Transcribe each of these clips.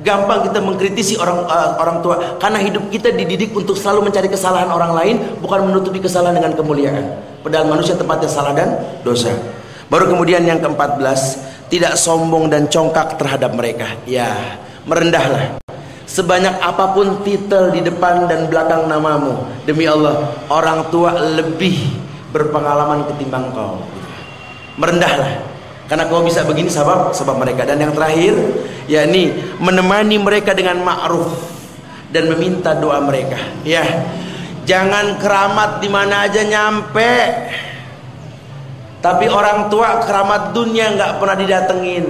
Gampang kita mengkritisi orang tua karena hidup kita dididik untuk selalu mencari kesalahan orang lain, bukan menutupi kesalahan dengan kemuliaan. Padahal manusia tempatnya salah dan dosa. Baru kemudian yang ke-14, tidak sombong dan congkak terhadap mereka. Ya, merendahlah. Sebanyak apapun titel di depan dan belakang namamu, demi Allah, orang tua lebih berpengalaman ketimbang kau. Merendahlah. Karena kau bisa begini sebab mereka. Dan yang terakhir, yakni menemani mereka dengan ma'ruf dan meminta doa mereka. Ya, jangan keramat di mana aja nyampe. Tapi orang tua keramat dunia nggak pernah didatengin.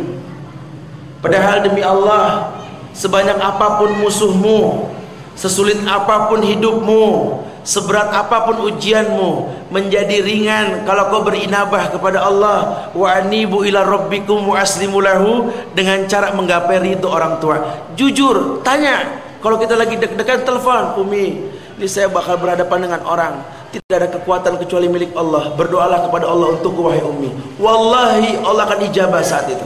Padahal demi Allah, sebanyak apapun musuhmu, sesulit apapun hidupmu, seberat apapun ujianmu, menjadi ringan kalau kau berinabah kepada Allah. Wa anibu ila rabbikum wa aslimu lahu, dengan cara menggapai ridho orang tua. Jujur, tanya. Kalau kita lagi deg-degan, telepon, Umi, ini saya bakal berhadapan dengan orang, tidak ada kekuatan kecuali milik Allah. Berdoalah kepada Allah untukku, wahai Umi. Wallahi Allah akan ijabah saat itu.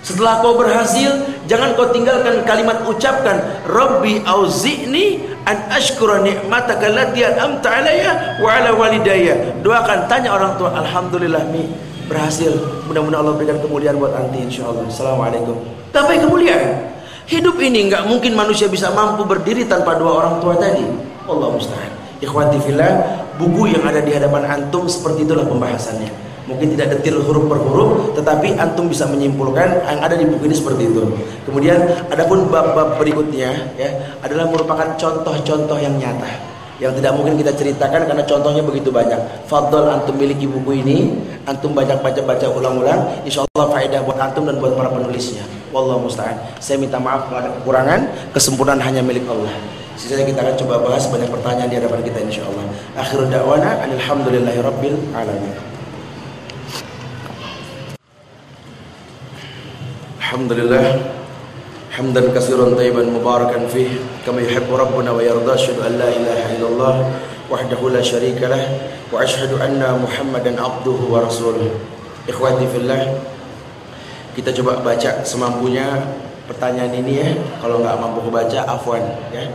Setelah kau berhasil, jangan kau tinggalkan kalimat ucapkan, Rabbi auzi'ni an ashkura ni'mataka allati an'amta 'alayya wa 'ala walidayya. Doakan, tanya orang tua, alhamdulillah Mi berhasil. Mudah-mudahan Allah berikan kemuliaan buat anti insyaallah. Assalamualaikum. Gapai kemuliaan. Hidup ini enggak mungkin manusia bisa mampu berdiri tanpa dua orang tua tadi. Allah musta'an. Ikhwati fillah, buku yang ada di hadapan antum seperti itulah pembahasannya. Mungkin tidak detil huruf per huruf, tetapi antum bisa menyimpulkan yang ada di buku ini seperti itu. Kemudian adapun bab-bab berikutnya ya adalah merupakan contoh-contoh yang nyata yang tidak mungkin kita ceritakan karena contohnya begitu banyak. Fadhol antum miliki buku ini, antum banyak baca-baca ulang-ulang, insyaallah faedah buat antum dan buat para penulisnya. Wallahu musta'an. Saya minta maaf kalau ada kekurangan, kesempurnaan hanya milik Allah. Sisanya kita akan coba bahas banyak pertanyaan di hadapan kita insyaallah. Akhirul da'wana alhamdulillahirabbil alamin. Alhamdulillah hamdan katsiran thayyiban mubarakan fih kama yuhibbu rabbuna wa yarda. Asyhadu an la ilaha illallah wahdahu la syarika lah wa asyhadu anna Muhammadan abduhu wa rasuluh. Ikhwati fillah, kita coba baca semampunya pertanyaan ini ya. Kalau enggak mampu baca afwan ya.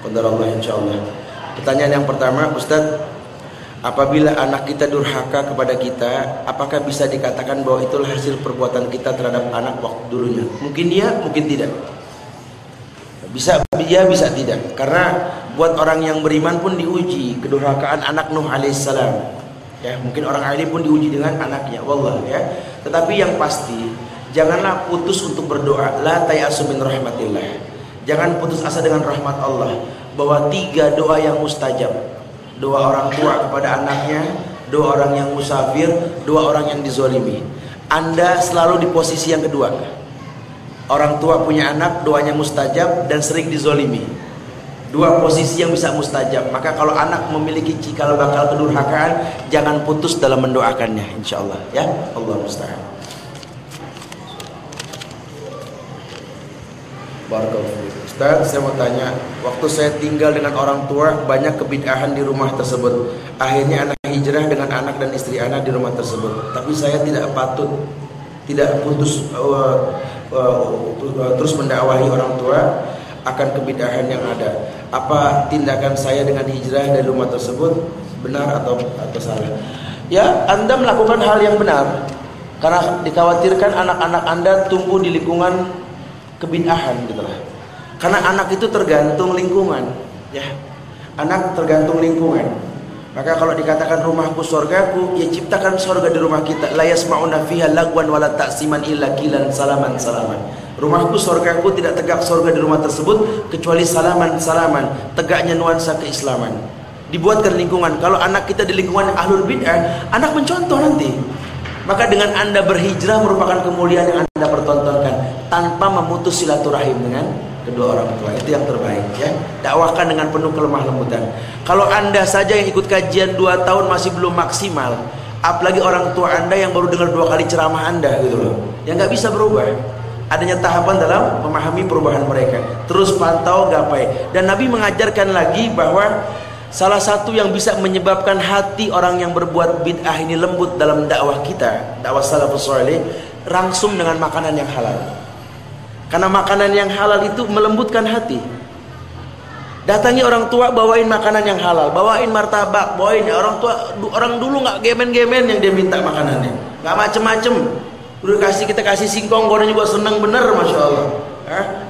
Qadarullah insyaallah. Pertanyaan yang pertama, Ustaz, apabila anak kita durhaka kepada kita, apakah bisa dikatakan bahwa itulah hasil perbuatan kita terhadap anak waktu dulunya? Mungkin dia, mungkin tidak. Bisa dia, bisa tidak. Karena buat orang yang beriman pun diuji kedurhakaan anak Nuh alaihissalam. Ya, mungkin orang alim pun diuji dengan anaknya. Wallah ya. Tetapi yang pasti, janganlah putus untuk berdoa. La tayasu min rahmatillah. Jangan putus asa dengan rahmat Allah. Bahwa 3 doa yang mustajab. Doa orang tua kepada anaknya, doa orang yang musafir, doa orang yang dizolimi. Anda selalu di posisi yang kedua. Orang tua punya anak, doanya mustajab dan sering dizolimi. 2 posisi yang bisa mustajab. Maka kalau anak memiliki cikal bakal kedurhakaan, jangan putus dalam mendoakannya insyaallah ya. Allah musta'an. Barakallahu. Ustaz, saya mau tanya, waktu saya tinggal dengan orang tua banyak kebid'ahan di rumah tersebut. Akhirnya anak hijrah dengan anak dan istri anak di rumah tersebut. Tapi saya tidak putus terus mendakwahi orang tua akan kebid'ahan yang ada. Apa tindakan saya dengan hijrah dari rumah tersebut benar atau salah? Ya, Anda melakukan hal yang benar. Karena dikhawatirkan anak-anak Anda tumbuh di lingkungan kebid'ahan gitulah. Karena anak itu tergantung lingkungan, ya. Anak tergantung lingkungan. Maka kalau dikatakan rumahku surgaku, ya ciptakan surga di rumah kita. La yasma'una fiha lagwan wala ta'siman illa qilan salaman salaman. Rumahku surgaku, tidak tegak surga di rumah tersebut kecuali salaman salaman, tegaknya nuansa keislaman. Dibuatkan lingkungan. Kalau anak kita di lingkungan ahlul bid'ah, anak mencontoh nanti. Maka dengan Anda berhijrah merupakan kemuliaan yang Anda pertontonkan tanpa memutus silaturahim dengan kedua orang tua. Itu yang terbaik ya. Dakwahkan dengan penuh kelemah lembutan. Kalau Anda saja yang ikut kajian 2 tahun masih belum maksimal, apalagi orang tua Anda yang baru dengar 2 kali ceramah Anda gitu loh. Yang nggak bisa berubah. Adanya tahapan dalam memahami perubahan mereka. Terus pantau, gapai. Dan Nabi mengajarkan lagi bahwa salah satu yang bisa menyebabkan hati orang yang berbuat bid'ah ini lembut dalam dakwah kita, dakwah salafus saleh, langsung dengan makanan yang halal. Karena makanan yang halal itu melembutkan hati. Datangi orang tua, bawain makanan yang halal, bawain martabak, bawain ya. Orang dulu nggak gemen-gemen yang dia minta makanannya, nggak macem-macem. Udah kita kasih singkong goreng juga seneng bener, masya Allah.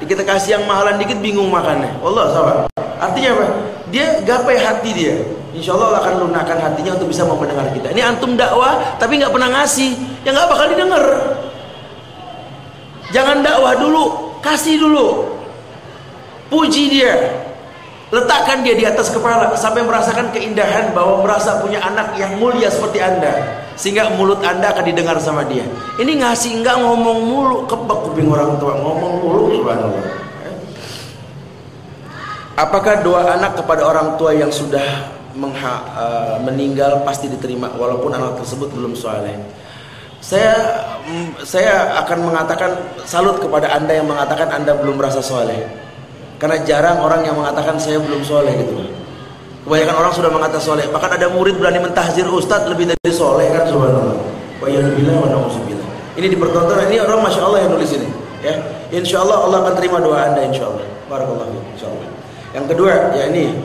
Kita kasih yang mahalan dikit bingung makannya. Allah sabar. Artinya apa? Dia gapai hati dia. Insya Allah akan lunakkan hatinya untuk bisa mau mendengar kita. Ini antum dakwah tapi nggak pernah ngasih, ya nggak bakal didengar. Jangan dakwah dulu, kasih dulu, puji dia, letakkan dia di atas kepala sampai merasakan keindahan bahwa merasa punya anak yang mulia seperti anda, sehingga mulut anda akan didengar sama dia. Ini ngasih enggak ngomong mulu, kebak kuping orang tua ngomong mulu, subhanallah. Apakah doa anak kepada orang tua yang sudah meninggal pasti diterima walaupun anak tersebut belum saleh? Saya akan mengatakan salut kepada anda yang mengatakan anda belum merasa soleh, karena jarang orang yang mengatakan saya belum soleh gitu. Kebanyakan orang sudah mengatakan soleh, bahkan ada murid berani mentahzir ustadz lebih dari soleh kan, subhanallah. Wa yalbillah wa na'udzubillah. Ini dipertonton, ini orang masya Allah yang nulis ini ya. Insya Allah Allah akan terima doa anda, insya Allah. Barakallahu fiik, insya Allah. Yang kedua ya ini,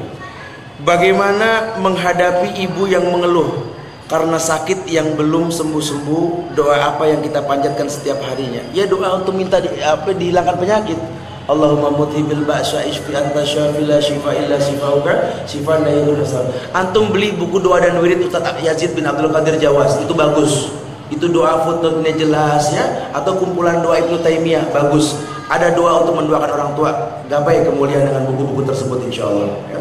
bagaimana menghadapi ibu yang mengeluh karena sakit yang belum sembuh-sembuh, doa apa yang kita panjatkan setiap harinya? Ya doa untuk minta dihilangkan penyakit. Allahumma mudhibil ba'sa ishfi anta syafi la shifa illa shifauka shifaan la yughadiru. Antum beli buku doa dan wirid Ustaz Yazid bin Abdul Qadir Jawas, itu bagus. Itu doa footnote-nya jelas ya, atau kumpulan doa Ibnu Taimiyah bagus. Ada doa untuk mendoakan orang tua, gapai kemuliaan dengan buku-buku tersebut insyaallah ya.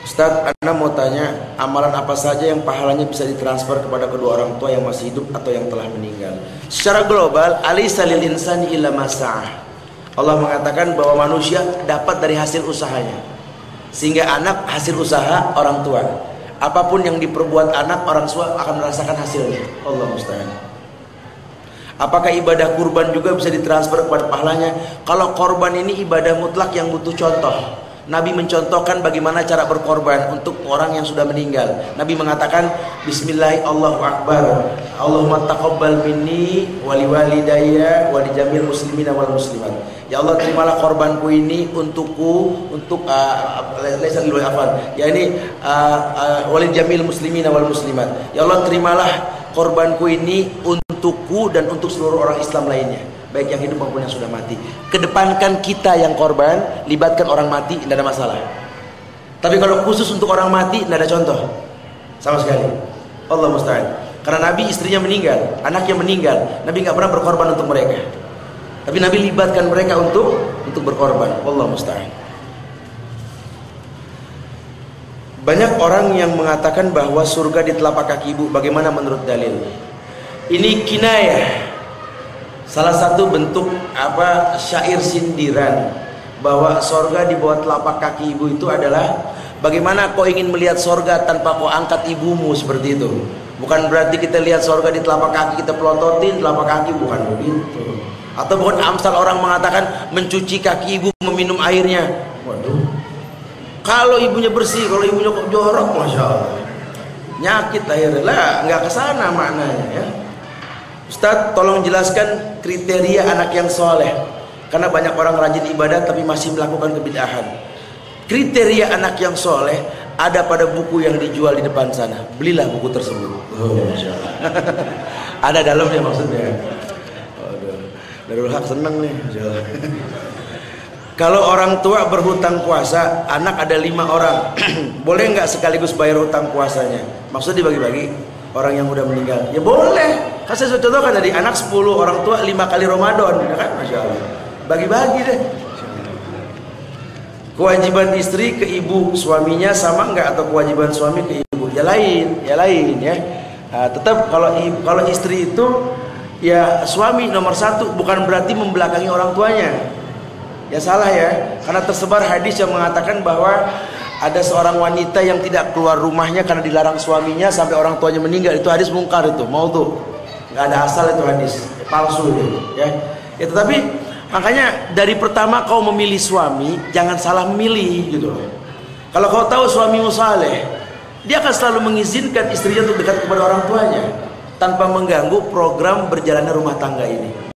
Ustaz, Anda mau tanya, amalan apa saja yang pahalanya bisa ditransfer kepada kedua orang tua yang masih hidup atau yang telah meninggal? Secara global, alaysa lil insani illa ma sa'ah. Allah mengatakan bahwa manusia dapat dari hasil usahanya. Sehingga anak hasil usaha orang tua. Apapun yang diperbuat anak, orang tua akan merasakan hasilnya. Allah musta'an. Apakah ibadah kurban juga bisa ditransfer kepada pahalanya? Kalau korban ini ibadah mutlak yang butuh contoh. Nabi mencontohkan bagaimana cara berkorban untuk orang yang sudah meninggal. Nabi mengatakan Bismillah Allahu Akbar, Allahumma taqabbal minni wali walidayya wali jamil muslimina wal muslimat. Ya Allah, terimalah korbanku ini untukku, untuk wali jamil muslimina wal muslimat. Ya Allah, terimalah korbanku ini untukku dan untuk seluruh orang Islam lainnya, baik yang hidup maupun yang sudah mati. Kedepankan kita yang korban, libatkan orang mati, tidak ada masalah. Tapi kalau khusus untuk orang mati, tidak ada contoh sama sekali. Allah musta'an. Karena Nabi istrinya meninggal, anaknya meninggal, Nabi nggak pernah berkorban untuk mereka. Tapi Nabi libatkan mereka untuk berkorban. Allah musta'an. Banyak orang yang mengatakan bahwa surga di telapak kaki ibu. Bagaimana menurut dalil? Ini kinayah, salah satu bentuk syair sindiran bahwa sorga di bawah telapak kaki ibu itu adalah bagaimana kau ingin melihat sorga tanpa kau angkat ibumu, seperti itu. Bukan berarti kita lihat sorga di telapak kaki kita pelototin telapak kaki, bukan begitu. Atau bukan amsal orang mengatakan mencuci kaki ibu meminum airnya. Waduh, kalau ibunya bersih, kalau ibunya kok jorok, masya Allah, nyakit akhirnya lah, nggak kesana maknanya ya. Ustaz, tolong jelaskan kriteria anak yang soleh, karena banyak orang rajin ibadah tapi masih melakukan kebid'ahan. Kriteria anak yang soleh ada pada buku yang dijual di depan sana. Belilah buku tersebut. Ada dalamnya maksudnya. Darul Haq seneng nih. Kalau orang tua berhutang puasa, anak ada 5 orang, boleh nggak sekaligus bayar hutang puasanya? Maksudnya dibagi-bagi orang yang udah meninggal? Ya boleh. Kan saya sudah contohkan tadi, anak 10, orang tua 5 kali Ramadan, ya kan? Masya Allah. Bagi-bagi deh. Kewajiban istri ke ibu suaminya sama nggak, atau kewajiban suami ke ibu? Ya lain ya. Nah, tetap kalau istri itu ya suami nomor 1, bukan berarti membelakangi orang tuanya. Ya salah ya, karena tersebar hadis yang mengatakan bahwa ada seorang wanita yang tidak keluar rumahnya karena dilarang suaminya sampai orang tuanya meninggal. Itu hadis mungkar, itu maudhu, nggak ada asal, itu hadis palsu itu ya. Ya tetapi makanya dari pertama kau memilih suami, jangan salah memilih gitu. Kalau kau tahu suamimu saleh, dia akan selalu mengizinkan istrinya untuk dekat kepada orang tuanya. tanpa mengganggu program berjalannya rumah tangga ini.